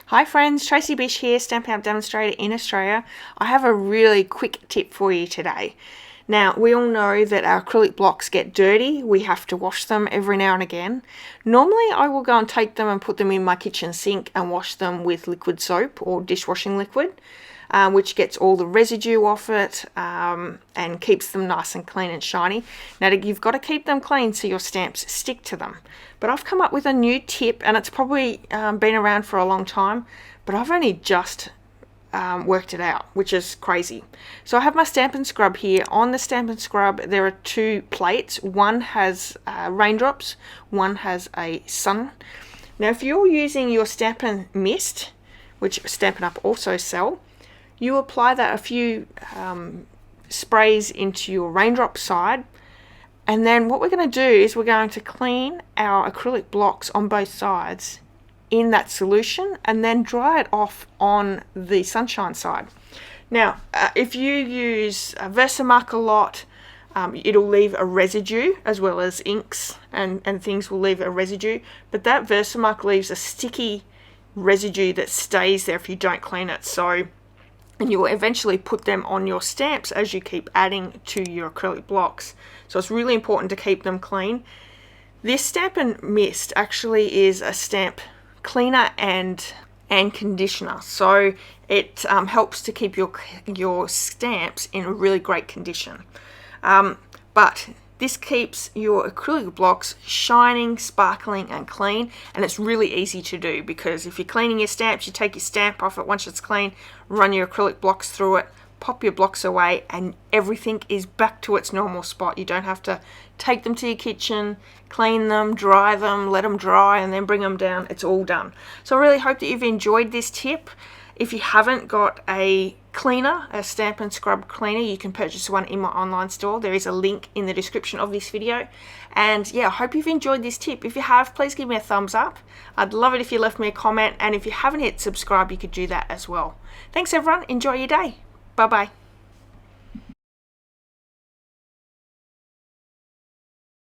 Hi friends, Tracy.bish here, Stampin' Up demonstrator in Australia. I have a really quick tip for you today. Now, we all know that our acrylic blocks get dirty. We have to wash them every now and again. Normally, I will go and take them and put them in my kitchen sink and wash them with liquid soap or dishwashing liquid, which gets all the residue off it and keeps them nice and clean and shiny. Now, you've got to keep them clean so your stamps stick to them. But I've come up with a new tip, and it's probably been around for a long time, but I've only just worked it out, which is crazy. So I have my Stampin' Scrub here. On the Stampin' Scrub, there are two plates. One has raindrops, one has a sun. Now, if you're using your Stampin' Mist, which Stampin' Up also sell, you apply that a few sprays into your raindrop side, and then what we're going to do is we're going to clean our acrylic blocks on both sides in that solution and then dry it off on the sunshine side. Now, if you use Versamark a lot, it'll leave a residue, as well as inks and things will leave a residue, but that Versamark leaves a sticky residue that stays there if you don't clean it. And you will eventually put them on your stamps as you keep adding to your acrylic blocks. So it's really important to keep them clean. This Stampin' Mist actually is a stamp cleaner and conditioner. So it helps to keep your stamps in a really great condition. But this keeps your acrylic blocks shining, sparkling and clean, and it's really easy to do because if you're cleaning your stamps, you take your stamp off it once it's clean, run your acrylic blocks through it, pop your blocks away, and everything is back to its normal spot. You don't have to take them to your kitchen, clean them, dry them, let them dry, and then bring them down. It's all done. So I really hope that you've enjoyed this tip. If you haven't got a cleaner, a Stampin' Scrub cleaner, you can purchase one in my online store. There is a link in the description of this video. And yeah, I hope you've enjoyed this tip. If you have, please give me a thumbs up. I'd love it if you left me a comment, and if you haven't hit subscribe, you could do that as well. Thanks everyone, enjoy your day. Bye bye.